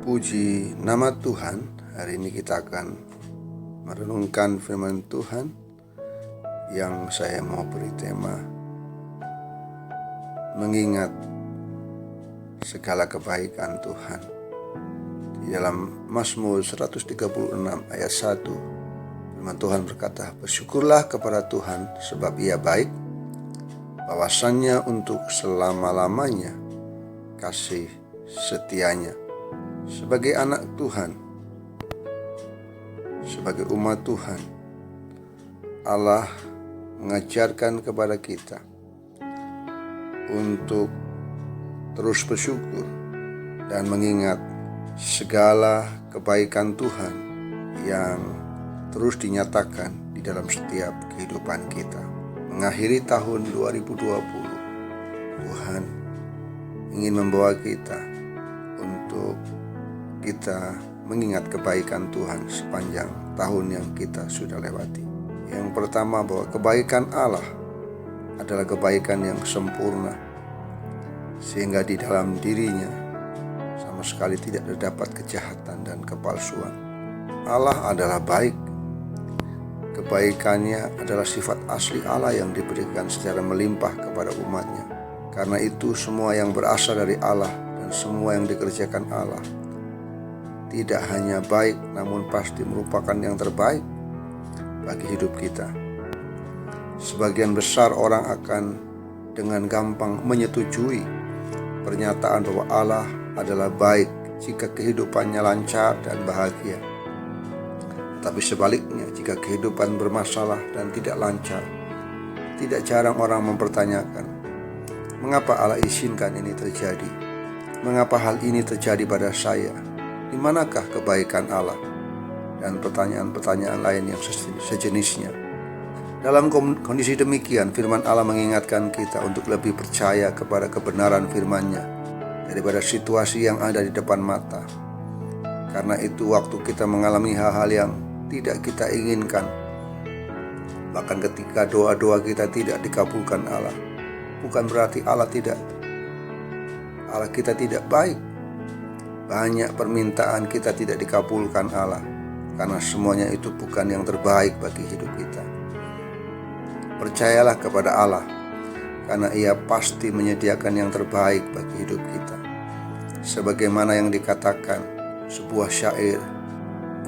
Puji nama Tuhan. Hari ini kita akan merenungkan firman Tuhan yang saya mau beri tema mengingat segala kebaikan Tuhan. Di dalam Mazmur 136 ayat 1, firman Tuhan berkata, "Bersyukurlah kepada Tuhan sebab Ia baik, bahwasannya untuk selama-lamanya kasih setianya." Sebagai anak Tuhan, sebagai umat Tuhan, Allah mengajarkan kepada kita untuk terus bersyukur dan mengingat segala kebaikan Tuhan yang terus dinyatakan di dalam setiap kehidupan kita. Mengakhiri tahun 2020, Tuhan ingin membawa kita untuk kita mengingat kebaikan Tuhan sepanjang tahun yang kita sudah lewati. Yang pertama, bahwa kebaikan Allah adalah kebaikan yang sempurna, sehingga di dalam dirinya sama sekali tidak terdapat kejahatan dan kepalsuan. Allah adalah baik. Kebaikannya adalah sifat asli Allah yang diberikan secara melimpah kepada umatnya. Karena itu semua yang berasal dari Allah dan semua yang dikerjakan Allah tidak hanya baik, namun pasti merupakan yang terbaik bagi hidup kita. Sebagian besar orang akan dengan gampang menyetujui pernyataan bahwa Allah adalah baik jika kehidupannya lancar dan bahagia. Tapi sebaliknya, jika kehidupan bermasalah dan tidak lancar, tidak jarang orang mempertanyakan, mengapa Allah izinkan ini terjadi? Mengapa hal ini terjadi pada saya? Di manakah kebaikan Allah? Dan pertanyaan-pertanyaan lain yang sejenisnya. Dalam kondisi demikian, firman Allah mengingatkan kita untuk lebih percaya kepada kebenaran firman-Nya daripada situasi yang ada di depan mata. Karena itu waktu kita mengalami hal-hal yang tidak kita inginkan, bahkan ketika doa-doa kita tidak dikabulkan Allah, bukan berarti Allah kita tidak baik. Banyak permintaan kita tidak dikabulkan Allah, karena semuanya itu bukan yang terbaik bagi hidup kita. Percayalah kepada Allah, karena Ia pasti menyediakan yang terbaik bagi hidup kita. Sebagaimana yang dikatakan sebuah syair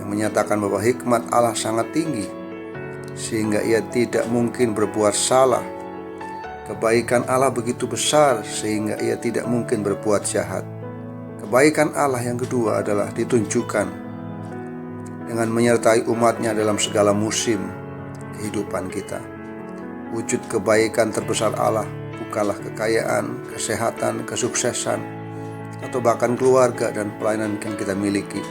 yang menyatakan bahwa hikmat Allah sangat tinggi, sehingga Ia tidak mungkin berbuat salah. Kebaikan Allah begitu besar sehingga Ia tidak mungkin berbuat jahat. Kebaikan Allah yang kedua adalah ditunjukkan dengan menyertai umatnya dalam segala musim kehidupan kita. Wujud kebaikan terbesar Allah bukanlah kekayaan, kesehatan, kesuksesan, atau bahkan keluarga dan pelayanan yang kita miliki,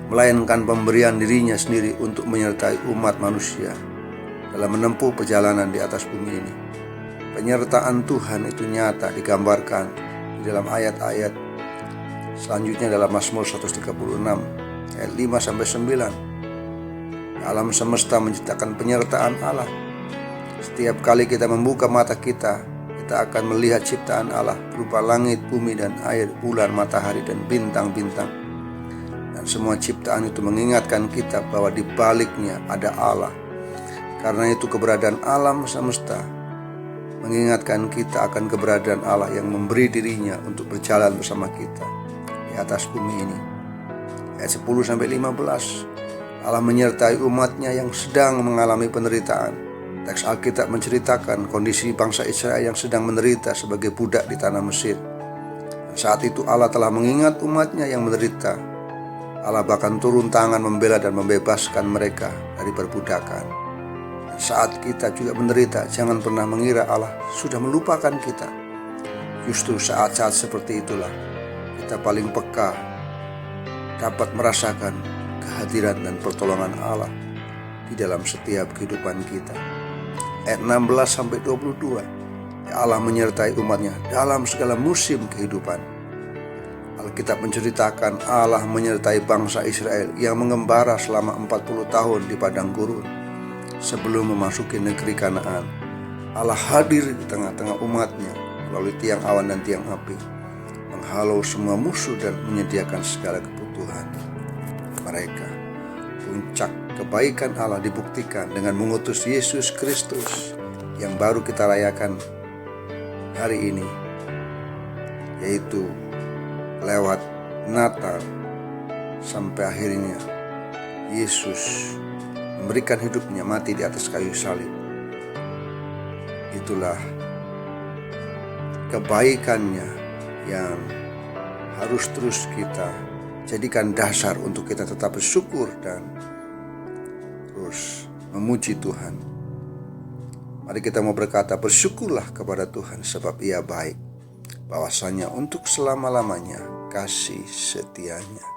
melainkan pemberian dirinya sendiri untuk menyertai umat manusia dalam menempuh perjalanan di atas bumi ini. Penyertaan Tuhan itu nyata digambarkan di dalam ayat-ayat selanjutnya dalam Mazmur 136 ayat 5-9. Alam semesta menciptakan penyertaan Allah. Setiap kali kita membuka mata kita akan melihat ciptaan Allah berupa langit, bumi, dan air, bulan, matahari, dan bintang-bintang. Dan semua ciptaan itu mengingatkan kita bahwa di baliknya ada Allah. Karena itu keberadaan alam semesta mengingatkan kita akan keberadaan Allah yang memberi dirinya untuk berjalan bersama kita di atas bumi ini. Ayat 10-15, Allah menyertai umatnya yang sedang mengalami penderitaan. Teks Alkitab menceritakan kondisi bangsa Israel yang sedang menderita sebagai budak di tanah Mesir. Dan saat itu Allah telah mengingat umatnya yang menderita. Allah bahkan turun tangan membela dan membebaskan mereka dari perbudakan. Dan saat kita juga menderita, jangan pernah mengira Allah sudah melupakan kita. Justru saat-saat seperti itulah kita paling peka dapat merasakan kehadiran dan pertolongan Allah di dalam setiap kehidupan kita. Ayat 16-22, Allah menyertai umatnya dalam segala musim kehidupan. Alkitab menceritakan Allah menyertai bangsa Israel yang mengembara selama 40 tahun di padang gurun sebelum memasuki negeri Kanaan. Allah hadir di tengah-tengah umatnya melalui tiang awan dan tiang api, menghalau semua musuh dan menyediakan segala kebutuhan mereka. Puncak kebaikan Allah dibuktikan dengan mengutus Yesus Kristus yang baru kita rayakan hari ini, yaitu lewat Natal sampai akhirnya Yesus memberikan hidupnya mati di atas kayu salib. Itulah kebaikannya yang harus terus kita jadikan dasar untuk kita tetap bersyukur dan terus memuji Tuhan. Mari kita mau berkata, bersyukurlah kepada Tuhan sebab Ia baik, bahwasanya untuk selama-lamanya kasih setianya.